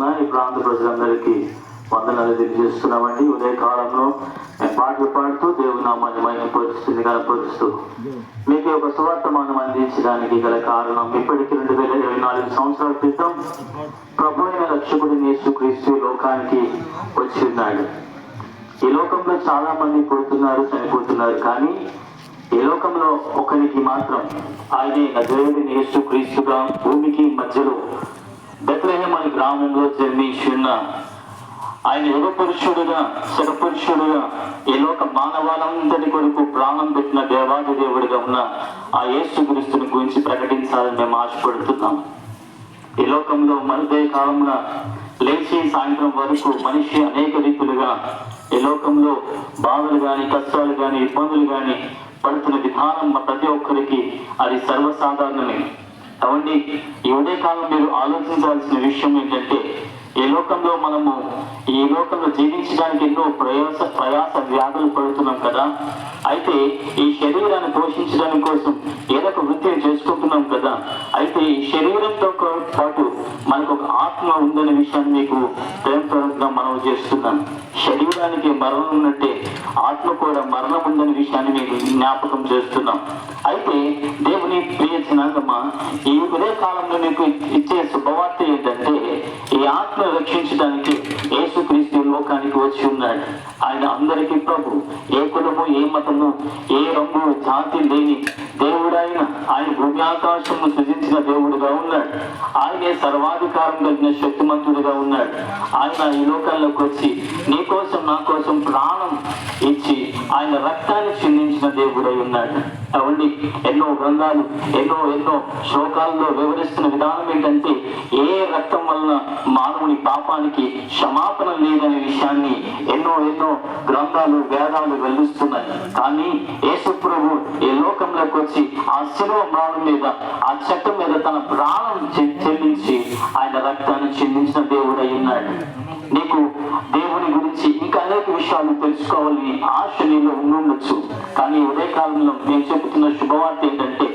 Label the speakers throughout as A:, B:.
A: నామమున ఈ ప్రాంత ప్రజలందరికీ వందనాలు తెలియజేస్తున్నామండి. ఉదయకాలంలో మేము పాటలు పాడుతూ దేవుని నామాన్ని మహిమపరుస్తుంది కనపరుస్తూ మీకు ఒక సువార్తమానం అందించడానికి గల కారణం, ఇప్పటికి 2024 సంవత్సరాల క్రితం ప్రభు అయిన రక్షకుడు యేసుక్రీస్తు లోకానికి వచ్చి ఉన్నాడు. ఈ లోకంలో చాలా మంది పుడుతున్నారు, చనిపోతున్నారు, కానీ ఈ లోకంలో ఒకరికి మాత్రం ఆయనే నజరేయుడైన యేసుక్రీస్తుగా భూమికి మధ్యలో బెత్లెహేము అనే గ్రామంలో జన్మించి ఉన్న ఆయన యుగ పురుషుడుగా, శగపురుషుడుగా ఈ లోక మానవాళందరి కొరకు ప్రాణం పెట్టిన దేవాది దేవుడిగా ఉన్న ఆ యేసుక్రీస్తుని గురించి ప్రకటించాలని మేము ఆశపడుతున్నాం. ఈ లోకంలో మరుదే కాలంలో లేచి సాయంత్రం వరకు మనిషి అనేక రీతులుగా ఈ లోకంలో బాధలు కానీ, కష్టాలు కానీ, ఇబ్బందులు కానీ పడుతున్న విధానం ప్రతి ఒక్కరికి అది సర్వసాధారణమే. అవండి ఈ ఉదయకాలం మీరు ఆలోచించాల్సిన విషయం ఏంటంటే, ఈ లోకంలో మనము ఈ లోకంలో జీవించడానికి ఎన్నో ప్రయాస వ్యాధులు పడుతున్నాం కదా. అయితే ఈ శరీరాన్ని పోషించడానికి కోసం ఏదో ఒక వృత్తిని చేసుకుంటున్నాం కదా. అయితే ఈ శరీరంతో పాటు మనకు ఒక ఆత్మ ఉందనే విషయాన్ని మీకు ప్రేమపూర్వకంగా మనం చేస్తున్నాం. శరీరానికి మరణం ఉన్నట్టే ఆత్మ కూడా మరణం ఉందనే విషయాన్ని మీకు జ్ఞాపకం చేస్తున్నాం. అయితే దేవుని ప్రియ జనాంగమా, ఈ ఉదయ కాలంలో మీకు ఇచ్చే శుభవార్త ఏంటంటే, ఈ ఆత్మను రక్షించడానికి యేసుక్రీస్తు లోకానికి వచ్చి ఉన్నాడు. ఆయన అందరికీ ప్రభు. ఏ కులము, ఏ మతము, ఏ రంగు, జాతి లేని దేవుడైన ఆయన భూమి ఆకాశము సృజించిన దేవుడుగా ఉన్నాడు. ఆయనే సర్వాధికారం కలిగిన శక్తిమంతుడిగా ఉన్నాడు. ఆయన ఈ లోకంలోకి వచ్చి నీ కోసం, నా కోసం ప్రాణం ఇచ్చి ఆయన రక్తాన్ని చిందించిన దేవుడై ఉన్నాడు. అవండి ఎన్నో గ్రంథాలు ఎన్నో శ్లోకాల్లో వివరిస్తున్న విధానం ఏంటంటే, ఏ రక్తం వలన మానవుని పాపానికి క్షమాపణ లేదనే విషయాన్ని ఎన్నో గ్రంథాలు, వేదాలు వెల్లిస్తున్నాయి. కానీ యేసు ప్రభు ఈ లోకంలోకి వచ్చి ఆ శిలువ మ్రాణం మీద, ఆ చట్టం మీద తన ప్రాణం చెల్లించి ఆయన రక్తాన్ని చెల్లించిన దేవుడై ఉన్నాడు. నీకు దేవుని గురించి ఇంకా అనేక విషయాలు తెలుసుకోవాలని ఆశ నీలో ఉండొచ్చు. కానీ ఉదయకాలంలో నేను చెబుతున్న శుభవార్త ఏంటంటే,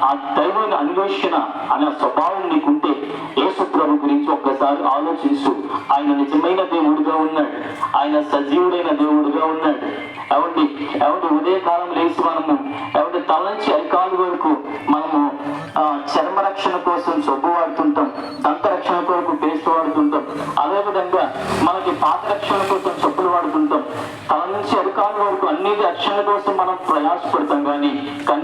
A: ఆ దైవాన్ని అన్వేషణ అనే స్వభావం నీకుంటే యేసు ప్రభు గురించి ఒక్కసారి ఆలోచించు. ఆయన నిజమైన దేవుడిగా ఉన్నాడు. ఆయన సజీవుడైన దేవుడిగా ఉన్నాడు. ఎవరి ఉదయకాలం లేచి మనము తల నుంచి అరికాలు వరకు మనము చర్మ రక్షణ కోసం సబ్బు వాడుతుంటాం, దంత రక్షణ కొరకు పేస్ట్ వాడుతుంటాం. అదేవిధంగా మనకి పాత రక్షణ కోసం చెప్పులు వాడుతుంటాం. తల నుంచి అరికాలు వరకు అన్ని రక్షణ కోసం మనం ప్రయాసపడతాం. కానీ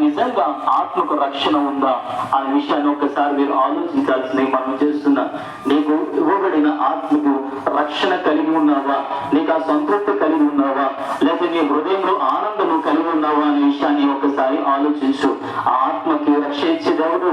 A: నిజంగా ఆత్మకు రక్షణ ఉందా అనే విషయాన్ని ఒకసారి మీరు ఆలోచించాల్సింది మనం చేస్తున్నా. నీకు ఇవ్వబడిన ఆత్మకు రక్షణ కలిగి ఉన్నావా? నీకు ఆ సంతృప్తి కలిగి ఉన్నావా? లేక నీ హృదయంలో ఆనందము కలిగి ఉన్నావా అనే విషయాన్ని ఒకసారి ఆలోచించు. ఆ ఆత్మకి రక్ష ఇచ్చే దేవుడు,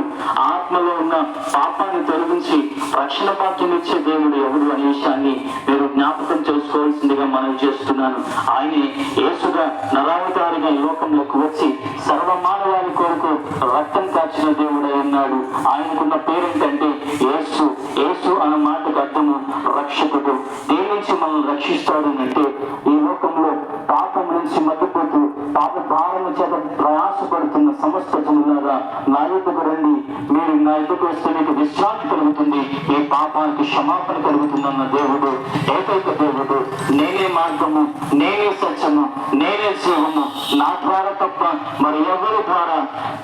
A: ఆత్మలో ఉన్న పాపాన్ని తొలగించి రక్షణ భాగ్యం ఇచ్చే దేవుడు ఎవడు అనే విషయాన్ని మీరు జ్ఞాపకం చేసుకోవాల్సిందిగా మనం చేస్తున్నాను. ఆయనే యేసుగా నరావతారిగా ఈ లోకంలోకి వచ్చి సర్వమానవాళి కొరకు రక్తం కాచిన దేవుడై ఉన్నాడు. ఆయనకున్న పేరేంటంటే యేసు. యేసు అన్న మాటకు అర్థము రక్షకుడు. దేని నుంచి మనల్ని రక్షిస్తాడు అంటే, ఈ లోకంలో పాపం నుంచి మధ్యపోతూ పాప భారము చేత ప్రయాసపడుతున్న సమస్త జనులారా, నా ఎదుకు రండి, మీరు నా ఎదుకు వస్తే మీకు విశ్రాంతి కలుగుతుంది, మీ పాపానికి క్షమాపణ కలుగుతుందన్న దేవుడు, ఏకైక దేవుడు. నేనే మార్గము, నేనే సత్యము, నేనే జీవము, నా ద్వారా తప్ప మరి ఎవరి ద్వారా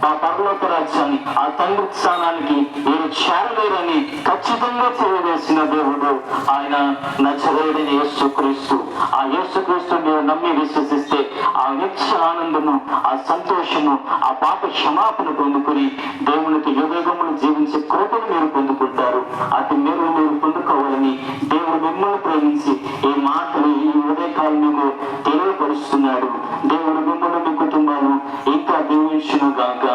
A: ఆ పరలోక రాజ్యాన్ని, ఆ తండ్రి స్థానానికి మీరు చేరలేరని ఖచ్చితంగా తెలియజేసిన దేవుడు ఆయన నజరేయుడైన యేసుక్రీస్తు. ఆ యేసుక్రీస్తు మీరు నమ్మి విశ్వసిస్తే ఆ నిత్య ఆనందము, ఆ సంతోషము, ఆ పాప క్షమాపణ పొందుకుని దేవునికి యుగములు జీవించే కృపను మీరు పొందుకుంటారు. అది మీరు పొందుకోవాలని దేవుడు మిమ్మల్ని ప్రేమించి ఈ మాటలు ఈ ఉదయకాలం మీకు తెలియపరుస్తున్నాడు. దేవుడు మిమ్మల్ని, మీ కుటుంబాలు ఇంకా దీవించును గాక.